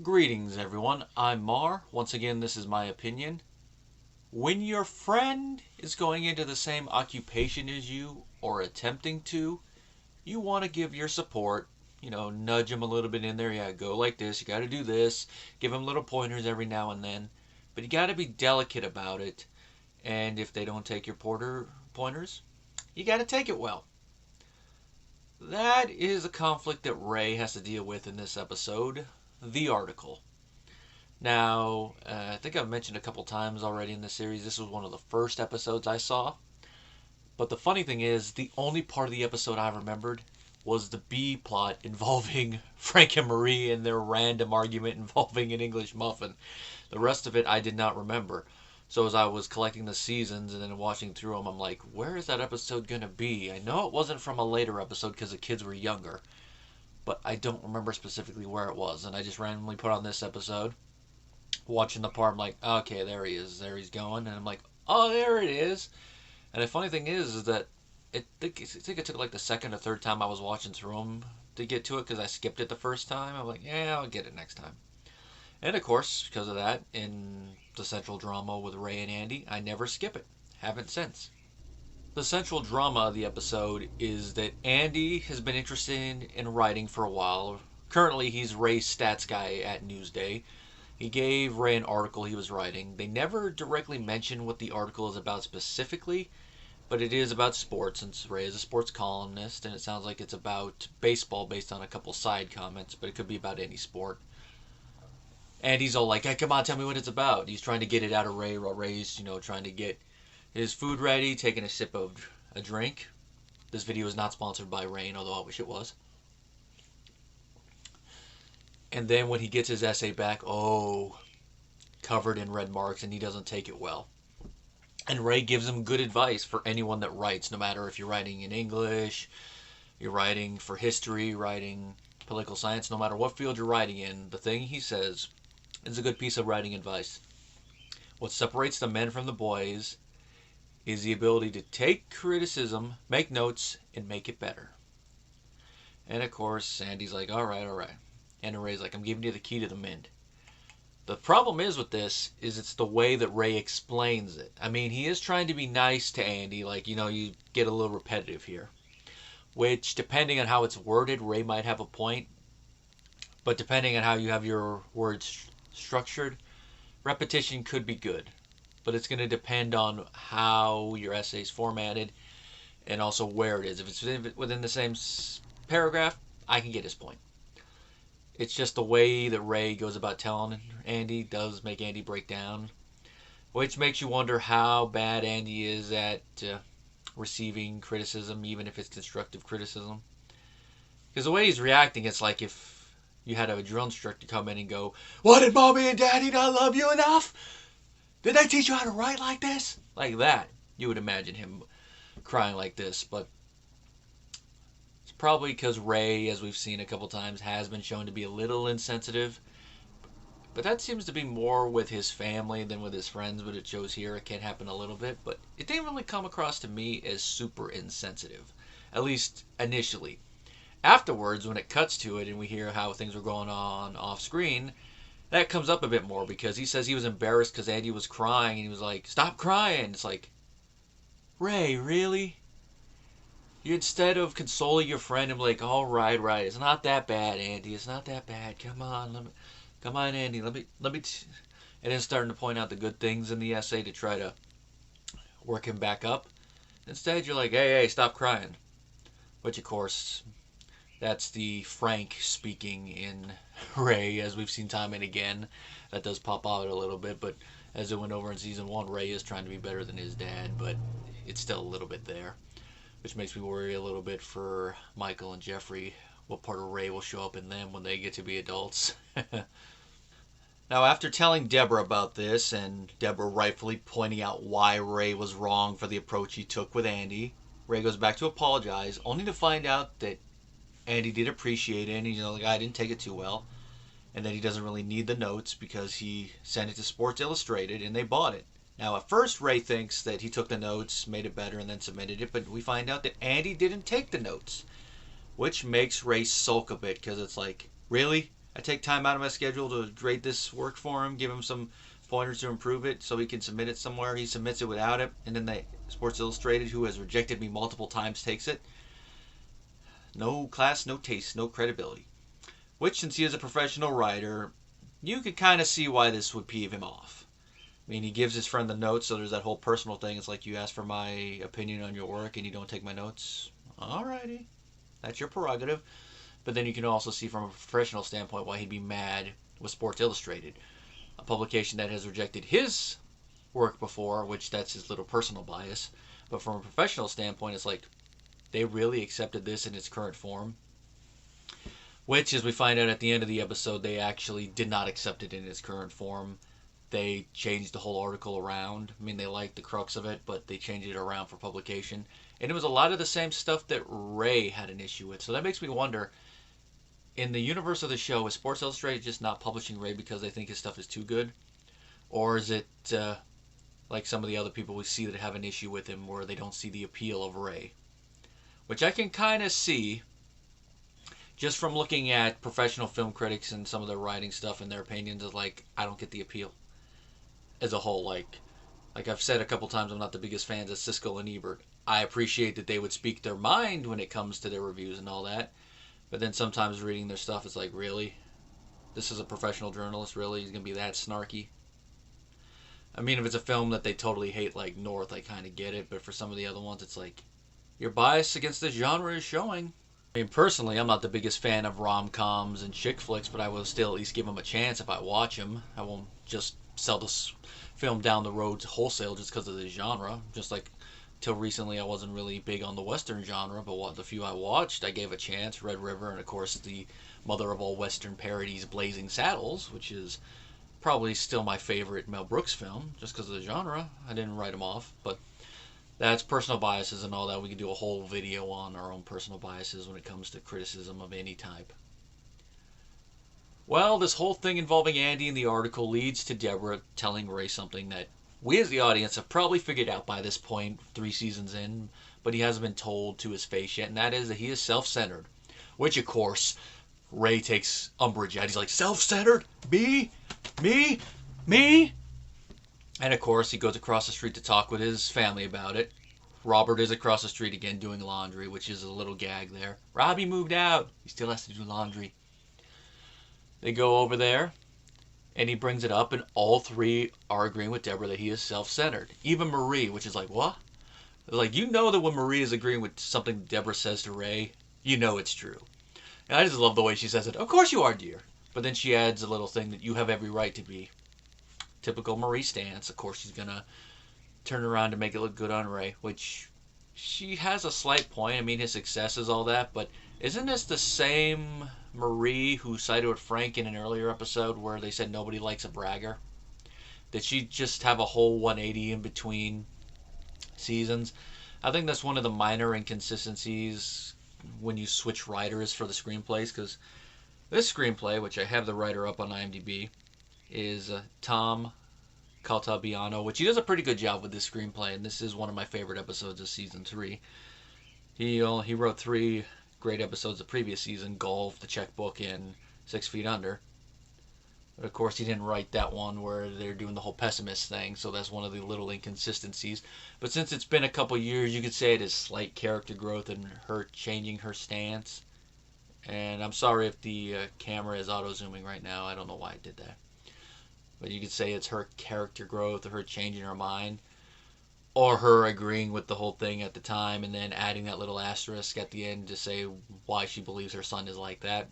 Greetings, everyone. I'm Mar. Once again, this is my opinion. When your friend is going into the same occupation as you or attempting to, you want to give your support. Nudge them a little bit in there. Yeah, go like this. You got to do this. Give them little pointers every now and then. But you got to be delicate about it. And if they don't take your pointers, you got to take it well. That is a conflict that Ray has to deal with in this episode. The article. Now, I think I've mentioned a couple times already in the series, this was one of the first episodes I saw. But the funny thing is, the only part of the episode I remembered was the B plot involving Frank and Marie and their random argument involving an English muffin. The rest of it I did not remember. So as I was collecting the seasons and then watching through them, I'm like, where is that episode going to be? I know it wasn't from a later episode because the kids were younger. But I don't remember specifically where it was. And I just randomly put on this episode. Watching the part, I'm like, okay, there he is. There he's going. And I'm like, oh, there it is. And the funny thing is that I think it took like the second or third time I was watching through them to get to it because I skipped it the first time. I'm like, yeah, I'll get it next time. And of course, because of that, in the central drama with Ray and Andy, I never skip it. Haven't since. The central drama of the episode is that Andy has been interested in writing for a while. Currently, he's Ray's stats guy at Newsday. He gave Ray an article he was writing. They never directly mention what the article is about specifically, but it is about sports, since Ray is a sports columnist, and it sounds like it's about baseball based on a couple side comments, but it could be about any sport. And he's all like, hey, come on, tell me what it's about. He's trying to get it out of Ray while Ray's, trying to get his food ready, taking a sip of a drink. This video is not sponsored by Rain, although I wish it was. And then when he gets his essay back, covered in red marks, and he doesn't take it well. And Ray gives him good advice for anyone that writes, no matter if you're writing in English, you're writing for history, writing political science, no matter what field you're writing in, the thing he says is a good piece of writing advice. What separates the men from the boys is the ability to take criticism, make notes, and make it better. And of course, Sandy's like, all right. And Ray's like, I'm giving you the key to the Mint. The problem is with this, is it's the way that Ray explains it. I mean, he is trying to be nice to Andy, like, you get a little repetitive here. Which, depending on how it's worded, Ray might have a point. But depending on how you have your words structured, repetition could be good. But it's going to depend on how your essay is formatted and also where it is. If it's within the same paragraph, I can get his point. It's just the way that Ray goes about telling Andy does make Andy break down, which makes you wonder how bad Andy is at receiving criticism, even if it's constructive criticism. Because the way he's reacting, it's like if you had a drill instructor come in and go, "What, did mommy and daddy not love you enough? Did they teach you how to write like this?" Like that. You would imagine him crying like this. But it's probably because Ray, as we've seen a couple times, has been shown to be a little insensitive. But that seems to be more with his family than with his friends. But it shows here it can happen a little bit. But it didn't really come across to me as super insensitive. At least initially. Afterwards, when it cuts to it and we hear how things were going on off screen, that comes up a bit more because he says he was embarrassed because Andy was crying and he was like, "Stop crying." It's like, Ray, really? You, instead of consoling your friend and be like, all right, it's not that bad, Andy. It's not that bad. Come on, Andy. Let me. And then starting to point out the good things in the essay to try to work him back up. Instead, you're like, hey, stop crying. Which, of course, that's the Frank speaking in Ray, as we've seen time and again. That does pop out a little bit, but as it went over in season 1, Ray is trying to be better than his dad, but it's still a little bit there. Which makes me worry a little bit for Michael and Jeffrey, what part of Ray will show up in them when they get to be adults. Now, after telling Deborah about this, and Deborah rightfully pointing out why Ray was wrong for the approach he took with Andy, Ray goes back to apologize, only to find out that Andy did appreciate it, and the guy didn't take it too well, and that he doesn't really need the notes because he sent it to Sports Illustrated and they bought it. Now, at first, Ray thinks that he took the notes, made it better, and then submitted it, but we find out that Andy didn't take the notes, which makes Ray sulk a bit because it's like, really? I take time out of my schedule to grade this work for him, give him some pointers to improve it so he can submit it somewhere. He submits it without it, and then the Sports Illustrated, who has rejected me multiple times, takes it. No class, no taste, no credibility. Which, since he is a professional writer, you could kind of see why this would peeve him off. I mean, he gives his friend the notes, so there's that whole personal thing. It's like, you ask for my opinion on your work and you don't take my notes. Alrighty, that's your prerogative. But then you can also see from a professional standpoint why he'd be mad with Sports Illustrated, a publication that has rejected his work before, which that's his little personal bias. But from a professional standpoint, it's like, they really accepted this in its current form. Which, as we find out at the end of the episode, they actually did not accept it in its current form. They changed the whole article around. I mean, they liked the crux of it, but they changed it around for publication. And it was a lot of the same stuff that Ray had an issue with. So that makes me wonder, in the universe of the show, is Sports Illustrated just not publishing Ray because they think his stuff is too good? Or is it like some of the other people we see that have an issue with him where they don't see the appeal of Ray? Which I can kind of see just from looking at professional film critics and some of their writing stuff and their opinions. Is like, I don't get the appeal as a whole. Like I've said a couple times, I'm not the biggest fans of Siskel and Ebert. I appreciate that they would speak their mind when it comes to their reviews and all that. But then sometimes reading their stuff, it's like, really? This is a professional journalist, really? He's going to be that snarky? I mean, if it's a film that they totally hate, like North, I kind of get it. But for some of the other ones, it's like, your bias against this genre is showing. I mean, personally, I'm not the biggest fan of rom-coms and chick flicks, but I will still at least give them a chance if I watch them. I won't just sell this film down the road wholesale just because of the genre. Just like, till recently, I wasn't really big on the Western genre, but the few I watched, I gave a chance. Red River, and of course, the mother of all Western parodies, Blazing Saddles, which is probably still my favorite Mel Brooks film, just because of the genre. I didn't write them off, but that's personal biases and all that. We could do a whole video on our own personal biases when it comes to criticism of any type. Well, this whole thing involving Andy in the article leads to Deborah telling Ray something that we as the audience have probably figured out by this point, 3 seasons in, but he hasn't been told to his face yet, and that is that he is self-centered. Which, of course, Ray takes umbrage at. He's like, self-centered? Me? Me? Me? And of course, he goes across the street to talk with his family about it. Robert is across the street again doing laundry, which is a little gag there. Robbie moved out. He still has to do laundry. They go over there, and he brings it up, and all 3 are agreeing with Deborah that he is self-centered. Even Marie, which is like, what? Like, you know that when Marie is agreeing with something Deborah says to Ray, you know it's true. And I just love the way she says it. Of course you are, dear. But then she adds a little thing that you have every right to be. Typical Marie stance. Of course, she's going to turn around to make it look good on Ray, which she has a slight point. I mean, his success is all that, but isn't this the same Marie who sided with Frank in an earlier episode where they said nobody likes a bragger? Did she just have a whole 180 in between seasons? I think that's one of the minor inconsistencies when you switch writers for the screenplays, because this screenplay, which I have the writer up on IMDb, is Tom Caltabiano, which he does a pretty good job with this screenplay, and this is one of my favorite episodes of season 3. He wrote 3 great episodes the previous season: Golf, The Checkbook, and 6 Feet Under. But of course, he didn't write that one where they're doing the whole pessimist thing, so that's one of the little inconsistencies. But since it's been a couple years, you could say it is slight character growth and her changing her stance. And I'm sorry if the camera is auto-zooming right now. I don't know why it did that. But you could say it's her character growth, or her changing her mind, or her agreeing with the whole thing at the time and then adding that little asterisk at the end to say why she believes her son is like that.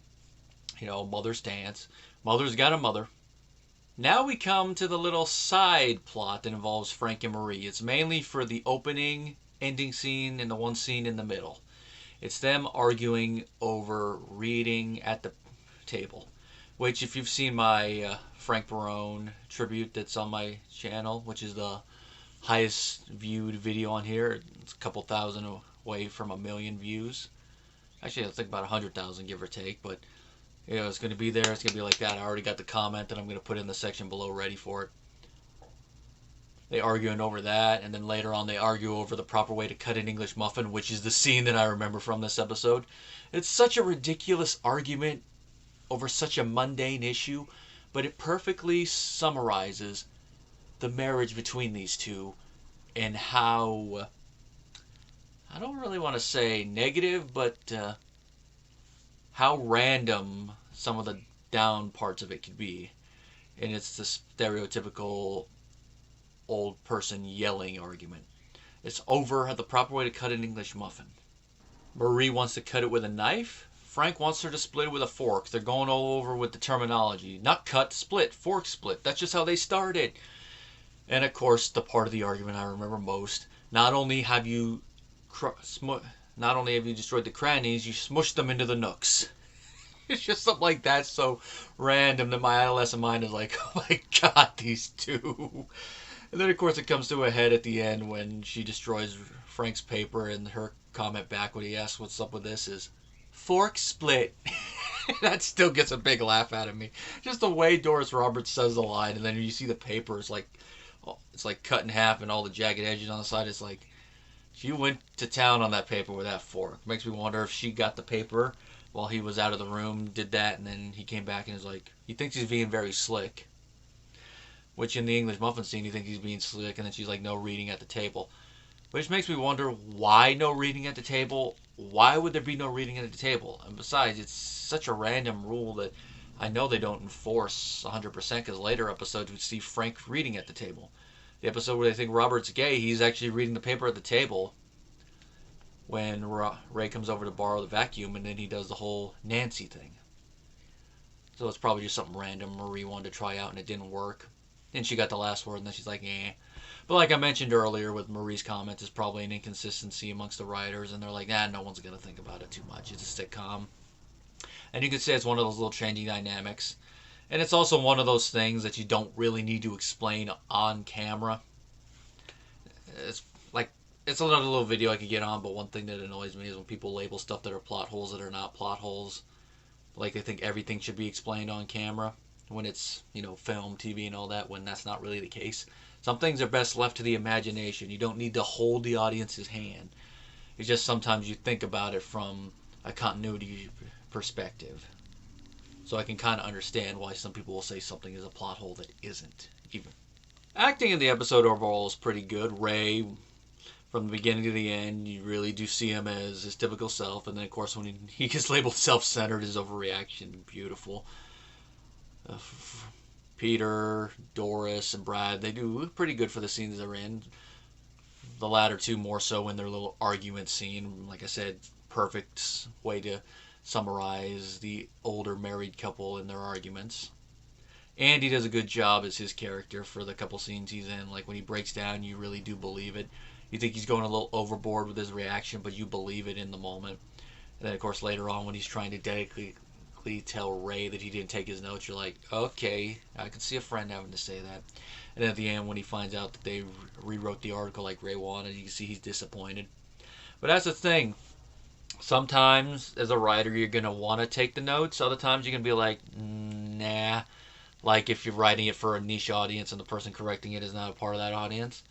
You know, mother's stance. Mother's got a mother. Now we come to the little side plot that involves Frank and Marie. It's mainly for the opening, ending scene, and the one scene in the middle. It's them arguing over reading at the table. Which, if you've seen my Frank Barone tribute that's on my channel, which is the highest viewed video on here, it's a couple thousand away from 1 million views. Actually, I think about 100,000, give or take, but you know, it's going to be there. It's going to be like that. I already got the comment that I'm going to put in the section below ready for it. They arguing over that, and then later on they argue over the proper way to cut an English muffin, which is the scene that I remember from this episode. It's such a ridiculous argument over such a mundane issue, but it perfectly summarizes the marriage between these two and how, I don't really want to say negative, but how random some of the down parts of it could be. And it's the stereotypical old person yelling argument. It's over the proper way to cut an English muffin. Marie wants to cut it with a knife. Frank wants her to split it with a fork. They're going all over with the terminology. Not cut, split, fork split. That's just how they started. And of course, the part of the argument I remember most, not only have you destroyed the crannies, you smushed them into the nooks. It's just something like that, so random that my adolescent mind is like, oh my god, these two. And then, of course, it comes to a head at the end when she destroys Frank's paper, and her comment back when he asks what's up with this is, fork split. That still gets a big laugh out of me. Just the way Doris Roberts says the line, and then you see the paper, it's like cut in half and all the jagged edges on the side. It's like, she went to town on that paper with that fork. Makes me wonder if she got the paper while he was out of the room, did that, and then he came back and was like, he thinks he's being very slick. Which in the English muffin scene, he thinks he's being slick, and then she's like, no reading at the table. Which makes me wonder, why no reading at the table? Why would there be no reading at the table? And besides, it's such a random rule that I know they don't enforce 100%, because later episodes we see Frank reading at the table. The episode where they think Robert's gay, he's actually reading the paper at the table when Ray comes over to borrow the vacuum, and then he does the whole Nancy thing. So it's probably just something random Marie wanted to try out and it didn't work. And she got the last word and then she's like, eh. But like I mentioned earlier with Marie's comments, it's probably an inconsistency amongst the writers, and they're like, nah, no one's going to think about it too much. It's a sitcom. And you could say it's one of those little changing dynamics. And it's also one of those things that you don't really need to explain on camera. It's another little video I could get on, but one thing that annoys me is when people label stuff that are plot holes that are not plot holes. Like they think everything should be explained on camera when it's, film, TV and all that, when that's not really the case. Some things are best left to the imagination. You don't need to hold the audience's hand. It's just sometimes you think about it from a continuity perspective. So I can kind of understand why some people will say something is a plot hole that isn't. Even acting in the episode overall is pretty good. Ray, from the beginning to the end, you really do see him as his typical self. And then, of course, when he gets labeled self-centered, his overreaction, beautiful. Peter, Doris, and Brad, they do pretty good for the scenes they're in. The latter two more so in their little argument scene. Like I said, perfect way to summarize the older married couple in their arguments. Andy does a good job as his character for the couple scenes he's in. Like when he breaks down, you really do believe it. You think he's going a little overboard with his reaction, but you believe it in the moment. And then, of course, later on when he's trying to dedicatedly tell Ray that he didn't take his notes, you're like, okay, I can see a friend having to say that. And then at the end when he finds out that they rewrote the article like Ray wanted, you can see he's disappointed. But that's the thing. Sometimes, as a writer, you're going to want to take the notes. Other times, you're going to be like, nah. Like if you're writing it for a niche audience and the person correcting it is not a part of that audience.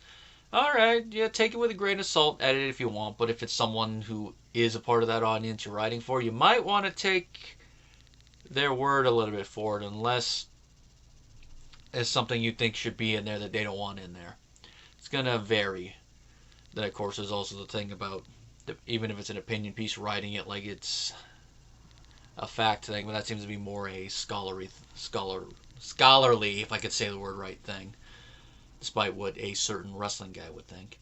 Alright, yeah, take it with a grain of salt, edit it if you want. But if it's someone who is a part of that audience you're writing for, you might want to take their word a little bit for it, unless it's something you think should be in there that they don't want in there. It's going to vary. Then, of course, there's also the thing about, even if it's an opinion piece, writing it like it's a fact thing, but that seems to be more a scholarly, if I could say the word right, thing, despite what a certain wrestling guy would think.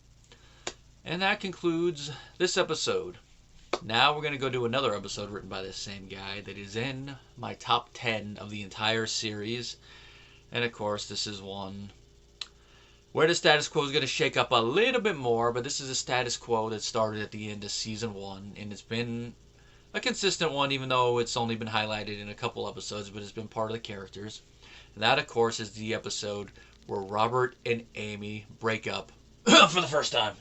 And that concludes this episode. Now we're going to go to another episode written by this same guy that is in my top 10 of the entire series. And of course, this is one where the status quo is going to shake up a little bit more, but this is a status quo that started at the end of season 1, and it's been a consistent one, even though it's only been highlighted in a couple episodes, but it's been part of the characters. And that, of course, is the episode where Robert and Amy break up for the first time.